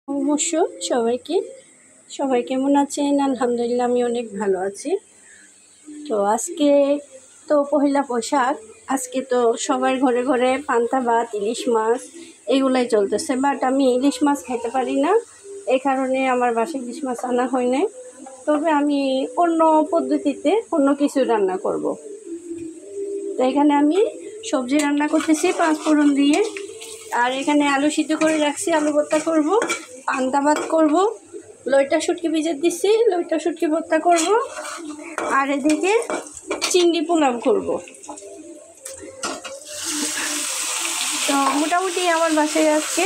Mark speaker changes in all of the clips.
Speaker 1: অবশ্য সবাই কেমন আছেন? আলহামদুলিল্লাহ আমি অনেক ভালো আছি। তো আজকে তো পহেলা বৈশাখ, আজকে তো সবার ঘরে ঘরে পান্তা ভাত, ইলিশ মাছ এগুলাই চলতেছে। বাট আমি ইলিশ মাছ খেতে পারি না, এই কারণে আমার বাসায় ইলিশ মাছ আনা হয় নাই। তবে আমি অন্য পদ্ধতিতে অন্য কিছু রান্না করব। তো এখানে আমি সবজি রান্না করতেছি পাঁচফোড়ন দিয়ে, আর এখানে আলু সিদ্ধ করে রাখছি, আলু ভর্তা করব, পান্তা ভাত করব, লইটা শুটকি ভিজে দিচ্ছি, লইটা শুটকি ভর্তা করব, আর এদিকে চিংড়ি পোলাও করব। তো মোটামুটি আমার বাসায় আজকে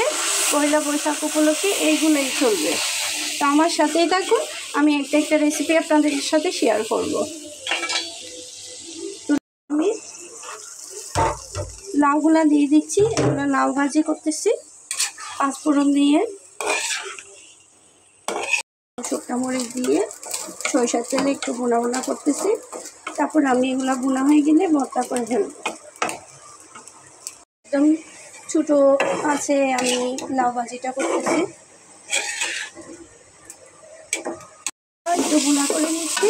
Speaker 1: পয়লা বৈশাখ উপলক্ষে এইগুলোই চলবে। তো আমার সাথেই থাকুন, আমি একটা রেসিপি আপনাদের সাথে শেয়ার করব। আমি লাউগুলা দিয়ে দিচ্ছি, এগুলো লাউ ভাজি করতেছি পাঁচফোড়ন দিয়ে, শুকনো মরিচ দিয়ে সরিষার তেলে একটু বোনা করতেছি। তারপর আমি এগুলো বোনা হয়ে গেলে ভর্তা করে ফেলব। একদম ছোটো আছে আমি লাউ ভাজিটা করতেছি, একটু বোনা করে নিচ্ছি।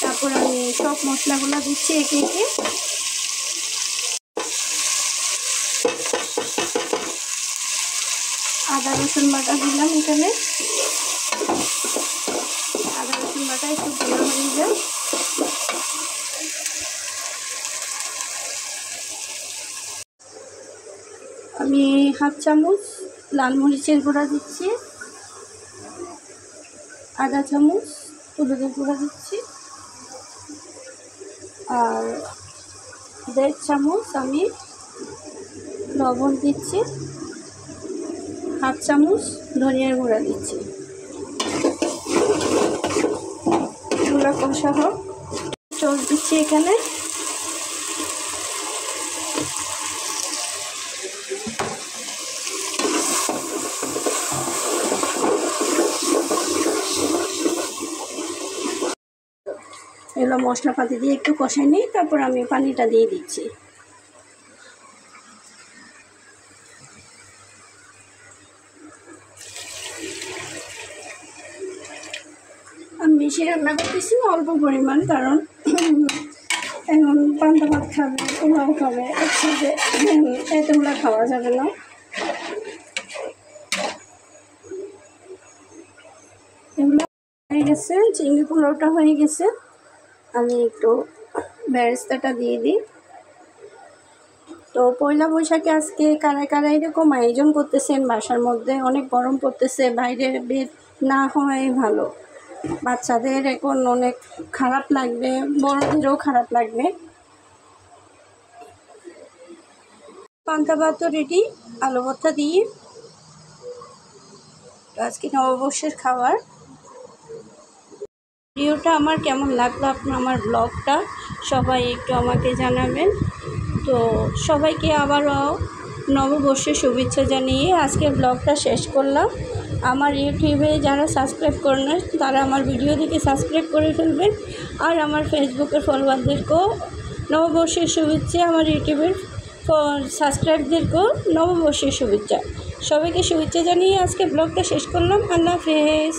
Speaker 1: তারপর আমি সব মশলাগুলো দিচ্ছি একে একে। আদা রসুন বাটা দিলাম, এখানে আদা রসুন বাটা একটু বোনা হয়ে যায়। আমি হাফ চামচ লাল মরিচের গুঁড়া দিচ্ছি, আধা চামচ হলুদের গুঁড়া দিচ্ছি, আর 1.5 চামচ আমি লবণ দিচ্ছি, হাফ চামচ ধনিয়ার গুঁড়া দিচ্ছি। এগুলো কষা হোক, চল দিচ্ছি এখানে। এগুলো মশলাপাতি দিয়ে একটু কষাই নিই, তারপর আমি পানিটা দিয়ে দিচ্ছি। আমি বেশি রান্না করতেছি না, অল্প পরিমাণ, কারণ এখন পান্তা ভাত খাবে, পোলাও খাবে, একসাথে এতগুলো খাওয়া যাবে না। এগুলো হয়ে গেছে, চিংড়ি পোলাওটা হয়ে গেছে। আমি একটু বেরেস্তাটা দিয়ে দিই। তো পয়লা বৈশাখে আজকে কারা এরকম আয়োজন করতেছেন বাসার মধ্যে? অনেক গরম পড়তেছে, বাইরে বের না হওয়াই ভালো। বাচ্চাদের এখন অনেক খারাপ লাগবে, বড়দেরও খারাপ লাগবে। পান্তা ভাত রেডি, আলু ভর্তা দিয়ে। আজকে নববর্ষের খাবার। ভিডিওটা আমার কেমন লাগলো, আমার ব্লগটা সবাই একটু আমাকে জানাবেন। তো সবাইকে আবারও নববর্ষের শুভেচ্ছা জানিয়ে আজকে ব্লগটা শেষ করলাম। আমার ইউটিউবে যারা সাবস্ক্রাইব করেন তারা আমার ভিডিও দেখে সাবস্ক্রাইব করে ফেলবেন, আর আমার ফেসবুকের ফলোয়ারদেরকেও নববর্ষের শুভেচ্ছা, আমার ইউটিউবের সাবস্ক্রাইবদেরকেও নববর্ষের শুভেচ্ছা। সবাইকে শুভেচ্ছা জানিয়ে আজকে ব্লগটা শেষ করলাম। আল্লাহ হাফেজ।